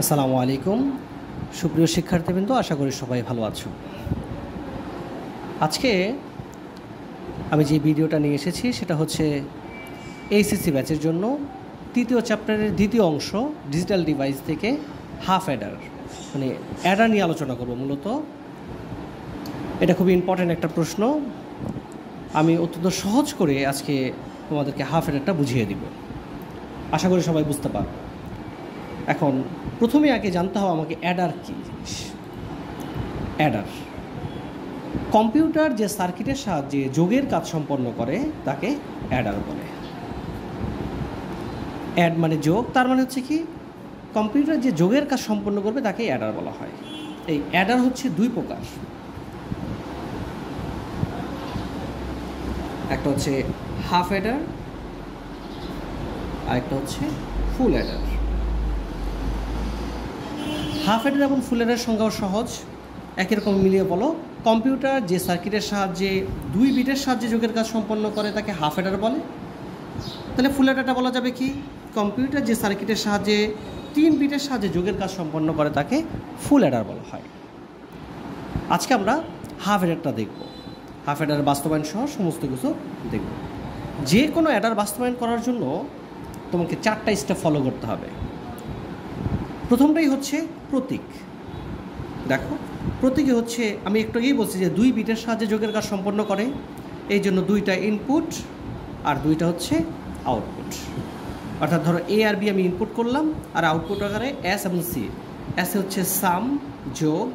আসসালামু আলাইকুম সুপ্রিয় শিক্ষার্থীবৃন্দ, আশা করি সবাই ভালো আছো। আজকে আমি যে ভিডিওটা নিয়ে এসেছি সেটা হচ্ছে এইচএসসি ব্যাচের জন্য তৃতীয় চ্যাপ্টারের দ্বিতীয় অংশ ডিজিটাল ডিভাইস থেকে হাফ অ্যাডার, মানে অ্যাডার নিয়ে আলোচনা করব। মূলত এটা খুবই ইম্পর্ট্যান্ট একটা প্রশ্ন। আমি অত্যন্ত সহজ করে আজকে তোমাদেরকে হাফ অ্যাডারটা বুঝিয়ে দিব, আশা করি সবাই বুঝতে পারবে। এখন প্রথমে আগে জানতে হবে আমাকে অ্যাডার কী জিনিস। অ্যাডার কম্পিউটার যে সার্কিটের সাহায্যে যোগের কাজ সম্পন্ন করে তাকে অ্যাডার বলে। অ্যাড মানে যোগ, তার মানে হচ্ছে কি কম্পিউটার যে যোগের কাজ সম্পন্ন করবে তাকে অ্যাডার বলা হয়। এই অ্যাডার হচ্ছে দুই প্রকার, একটা হচ্ছে হাফ অ্যাডার আর একটা হচ্ছে ফুল অ্যাডার। হাফ অ্যাডার এবং ফুল অ্যাডার সংজ্ঞাও সহজ, একই রকম মিলিয়ে বলো। কম্পিউটার যে সার্কিটের সাহায্যে দুই বিটের সাহায্যে যোগের কাজ সম্পন্ন করে তাকে হাফ অ্যাডার বলে। তাহলে ফুল অ্যাডারটা বলা যাবে কি, কম্পিউটার যে সার্কিটের সাহায্যে তিন বিটের সাহায্যে যোগের কাজ সম্পন্ন করে তাকে ফুল অ্যাডার বলা হয়। আজকে আমরা হাফ অ্যাডারটা দেখব, হাফ অ্যাডার বাস্তবায়ন সহ সমস্ত কিছু দেখব। যে কোনো অ্যাডার বাস্তবায়ন করার জন্য তোমাকে চারটা স্টেপ ফলো করতে হবে। প্রথমটাই হচ্ছে প্রতীক। দেখো, প্রতীকে হচ্ছে আমি একটু আগেই বলছি যে দুই বিটের সাহায্যে যোগের কাজ সম্পন্ন করে, এই জন্য দুইটা ইনপুট আর দুইটা হচ্ছে আউটপুট। অর্থাৎ ধরো এ আর বি আমি ইনপুট করলাম আর আউটপুট আকারে এস এবং সি। এসে হচ্ছে সাম যোগ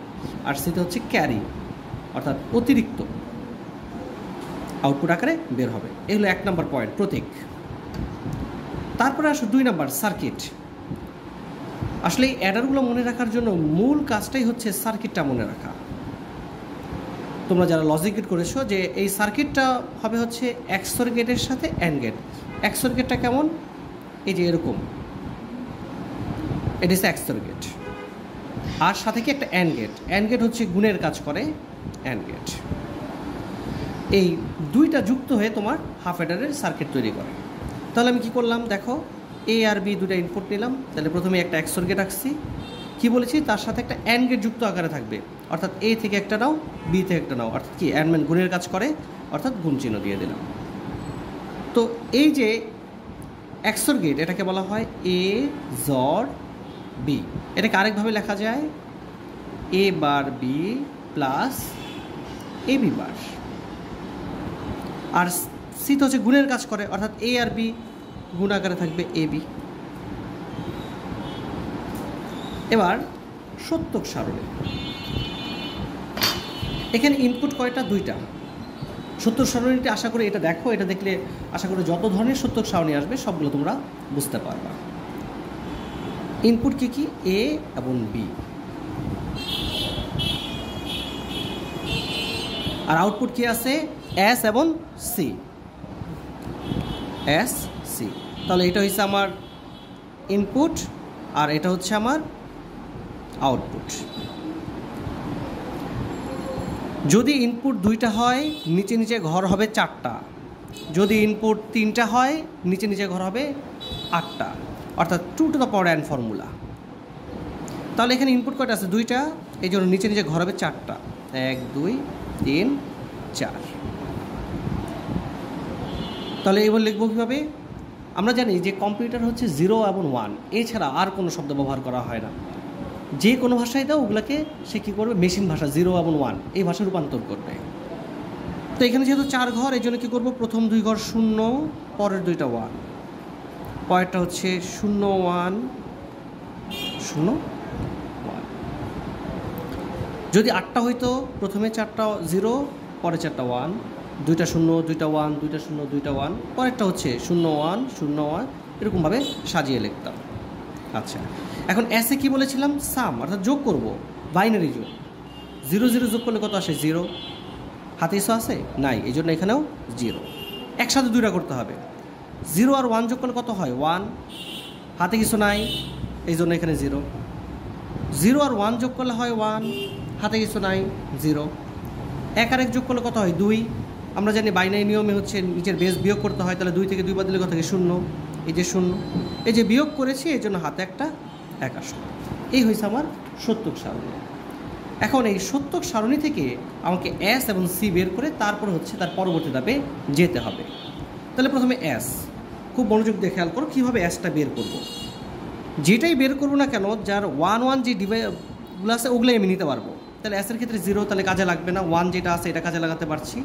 আর সিতে হচ্ছে ক্যারি, অর্থাৎ অতিরিক্ত আউটপুট আকারে বের হবে। এই হলো 1 নম্বর পয়েন্ট, প্রতীক। তারপরে আসো 2 নম্বর সার্কিট। আসলে এই অ্যাডারগুলো মনে রাখার জন্য মূল কাজটাই হচ্ছে সার্কিটটা মনে রাখা। তোমরা যারা লজিক গেট করেছো যে এই সার্কিটটা হবে হচ্ছে এক্সর গেটের সাথে অ্যান্ড গেট। এক্সর গেটটা কেমন, এই যে এরকম, এটা হচ্ছে এক্সর গেট। আর সাথে কি একটা অ্যান্ড গেট। অ্যান্ড গেট হচ্ছে গুণের কাজ করে, অ্যান্ড গেট। এই দুইটা যুক্ত হয়ে তোমার হাফ অ্যাডারের সার্কিট তৈরি করে। তাহলে আমি কি করলাম, দেখো এ আর বি দুটো ইনপুট নিলাম। তাহলে প্রথমে একটা এক্সর গেট আঁকছি, কী বলেছি তার সাথে একটা অ্যান্ড গেট যুক্ত আকারে থাকবে, অর্থাৎ এ থেকে একটা নাও বি থেকে একটা নাও, অর্থাৎ কি অ্যান্ড ম্যান গুণের কাজ করে, অর্থাৎ গুণ চিহ্ন দিয়ে দিলাম। তো এই যে এক্সর গেট এটাকে বলা হয় এ জর বি। এটাকে আরেকভাবে লেখা যায় এ বার B plus A B bar. R C তো হচ্ছে গুণের কাজ করে, অর্থাৎ এ আর বি গুণ আকারে থাকবে এ বি। এবার সত্যক সারণী, এখানে ইনপুট কয়টা, দুইটা। সত্যক সারণীটি আশা করি এটা দেখো, এটা দেখলে আশা করি যত ধরনের সত্যক সারণী আসবে সবগুলো তোমরা বুঝতে পারবা। ইনপুট কি কি, এ এবং বি, আর আউটপুট কি আছে, এস এবং সি, এস সি। তাহলে এটা হচ্ছে আমার ইনপুট আর এটা হচ্ছে আমার আউটপুট। যদি ইনপুট দুইটা হয় নিচে নিচে ঘর হবে 4টা, যদি ইনপুট 3টা হয় নিচে নিচে ঘর হবে 8টা, অর্থাৎ 2 to the power n formula. তাহলে এখানে ইনপুট কয়টা আছে, 2টা, এই জন্য নিচে নিচে ঘর হবে 4টা, 1 2 3 4। তাহলে এবার লিখবো কীভাবে, আমরা জানি যে কম্পিউটার হচ্ছে 0 এবং 1, এছাড়া আর কোনো শব্দ ব্যবহার করা হয় না। যে কোনো ভাষায় দাও ওগুলোকে সে কী করবে, মেশিন ভাষা 0 এবং 1 এই ভাষা রূপান্তর করবে। তো এখানে যেহেতু 4 ঘর, এই জন্য কী করবো, প্রথম 2 ঘর 0, পরের 2টা 1, পরেরটা হচ্ছে 0 1 0 1। যদি 8টা হইতো প্রথমে 4টা 0, পরে 4টা 1, 2টা 0 2টা 1 2টা 0 2টা 1, পরেরটা হচ্ছে 0 1 0 1, এরকমভাবে সাজিয়ে লিখতাম। আচ্ছা, এখন এসে কি বলেছিলাম, সাম, অর্থাৎ যোগ করব, বাইনারি যোগ। 0 0 যোগ করলে কত আসে, 0। হাতে ইসো আছে নাই, এই জন্য এখানেও 0। একসাথে দুইটা করতে হবে, 0 আর 1 যোগ করলে কত হয়, 1। হাতে কিছু নাই, এই জন্য এখানে 0। 0 আর 1 যোগ করলে হয় 1, হাতে কিছু নাই, 0। 1 আর 1 যোগ করলে কত হয়, 2। আমরা জানি বাইনারি নিয়মে হচ্ছে নিচের বেস বিয়োগ করতে হয়, তাহলে 2 থেকে 2 বাদ দিলে কত থাকে, 0। এই যে 0, এই যে বিয়োগ করেছি এই জন্য হাতে একটা 81। এই হয়েছে আমার সত্যক সারণী। এখন এই সত্যক সারণী থেকে আমাকে এস এবং সি বের করে তারপর হচ্ছে তার পরবর্তী ধাপে যেতে হবে। তাহলে প্রথমে এস, খুব মনোযোগ দিয়ে খেয়াল করো কীভাবে এসটা বের করব। যেটাই বের করবো না কেন, যার 1 1 যে ডিভাইসগুলো আছে ওগুলোই আমি নিতে পারবো। তাহলে এসের ক্ষেত্রে 0, তাহলে কাজে লাগবে না, 1 যেটা আছে এটা কাজে লাগাতে পারছি।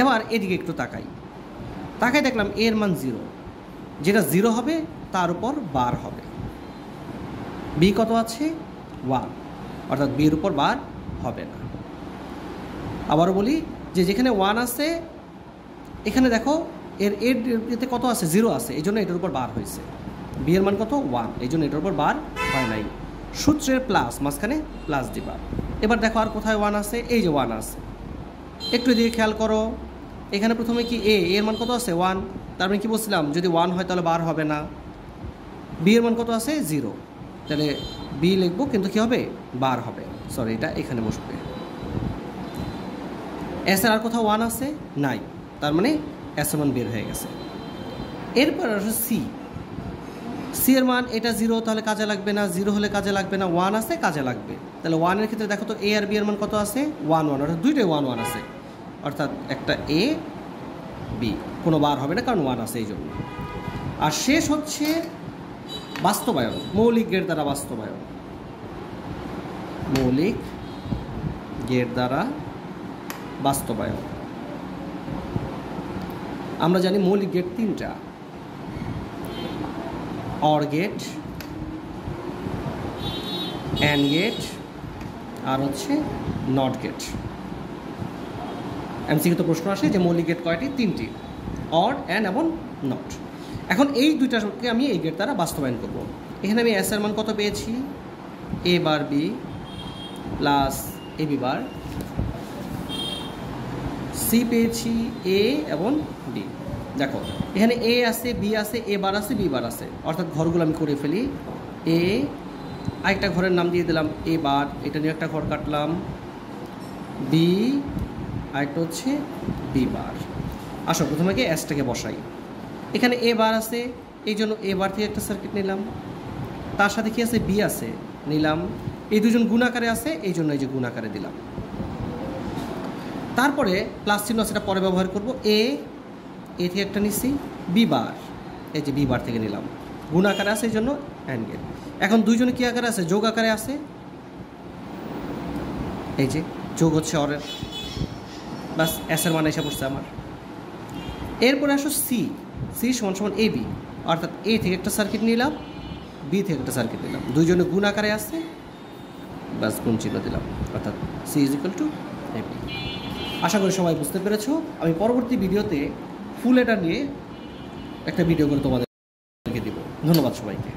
এবার এদিকে একটু তাকাই দেখলাম এর মান 0, যেটা 0 হবে তার উপর বার হবে। বি কত আছে? 1, অর্থাৎ বির উপর বার হবে না। আবারও বলি যে যেখানে 1 আছে এখানে দেখো এতে কত আছে? 0 আছে, এই জন্য এটার উপর বার হয়েছে। বি এর মান কত? 1, এই জন্য এটার উপর বার হয় নাই। সূত্রের প্লাস, মাঝখানে প্লাস দিবা। এবার দেখো আর কোথায় 1 আছে? এই যে 1 আছে। একটু এদিকে খেয়াল করো, এখানে প্রথমে কি এর মান কত আছে? 1, তার মানে কি বলছিলাম যদি 1 হয় তাহলে বার হবে না। বি এর মান কত আছে? 0, তাহলে বি লিখবো কিন্তু কি হবে? বার হবে। সরি, এটা এখানে বসবে। এস এর আর কোথাও 1 আছে? নাই, তার মানে এস এর মান বের হয়ে গেছে। এরপর আসলে সি এর মান এটা 0, তাহলে কাজে লাগবে না। 0 হলে কাজে লাগবে না, 1 আছে কাজে লাগবে। তাহলে 1 এর ক্ষেত্রে দেখো তো এ আর বি এর মান কত আছে? 1 1, অর্থাৎ দুইটাই 1 1 আছে, অর্থাৎ একটা এ বি, কোনো বার হবে না কারণ 1 আছে এই জন্য। আর শেষ হচ্ছে বাস্তবায়ন, মৌলিক গেট দ্বারা বাস্তবায়ন। মৌলিক গেট দ্বারা বাস্তবায়ন। আমরা জানি মৌলিক গেট 3টা, অর গেট, অ্যান্ড গেট, আর হচ্ছে নট গেট। এমসিকিউতে প্রশ্ন আসে যে মৌলিক গেট কয়টি? 3টি, অর, অ্যান্ড এবং নট। এখন এই দুইটাকে আমি এই গেট দ্বারা বাস্তবায়ন করব। এখানে আমি এস এর মান কত পেয়েছি? এ বার B plus A B bar. C পেয়েছি এ এবং বি। দেখো এখানে এ আছে, বি আছে, এ বার আছে, বি বার আছে, অর্থাৎ ঘরগুলো আমি করে ফেলি। এ, আরেকটা ঘরের নাম দিয়ে দিলাম এ বার, এটা নিয়ে একটা ঘর কাটলাম। বি, আরেকটা হচ্ছে বি বার। আসো প্রথমে এসটাকে বসাই। এখানে এ বার আছে, এই জন্য এ বার থেকে একটা সার্কিট নিলাম। তার সাথে কি আছে? বি আছে, নিলাম। এই দুজন গুণাকারে আছে, এই জন্য এই যে গুণাকারে দিলাম। তারপরে প্লাস চিহ্ন আছে, এটা পরে ব্যবহার করব। এ থেকে একটা নিচ্ছি, বি বার, এই যে বি বার থেকে নিলাম। গুণ আকারে আছে এই জন্য অ্যান্ড গেট। এখন দুইজনে কী আকারে আছে? যোগ আকারে আছে, এই যে যোগ হচ্ছে অরের, বাস এসের মান এসে পড়ছে আমার। এরপরে আসো সি সমান সমান এ বি, অর্থাৎ এ থেকে একটা সার্কিট নিলাম, বি থেকে একটা সার্কিট নিলাম, দুইজনে গুণ আকারে আছে, বাস গুণ চিহ্ন দিলাম, অর্থাৎ C is equal to A B. আশা করি সবাই বুঝতে পেরেছো। আমি পরবর্তী ভিডিওতে ফুল এটা নিয়ে একটা ভিডিও করে তোমাদেরকে দিব। ধন্যবাদ সবাইকে।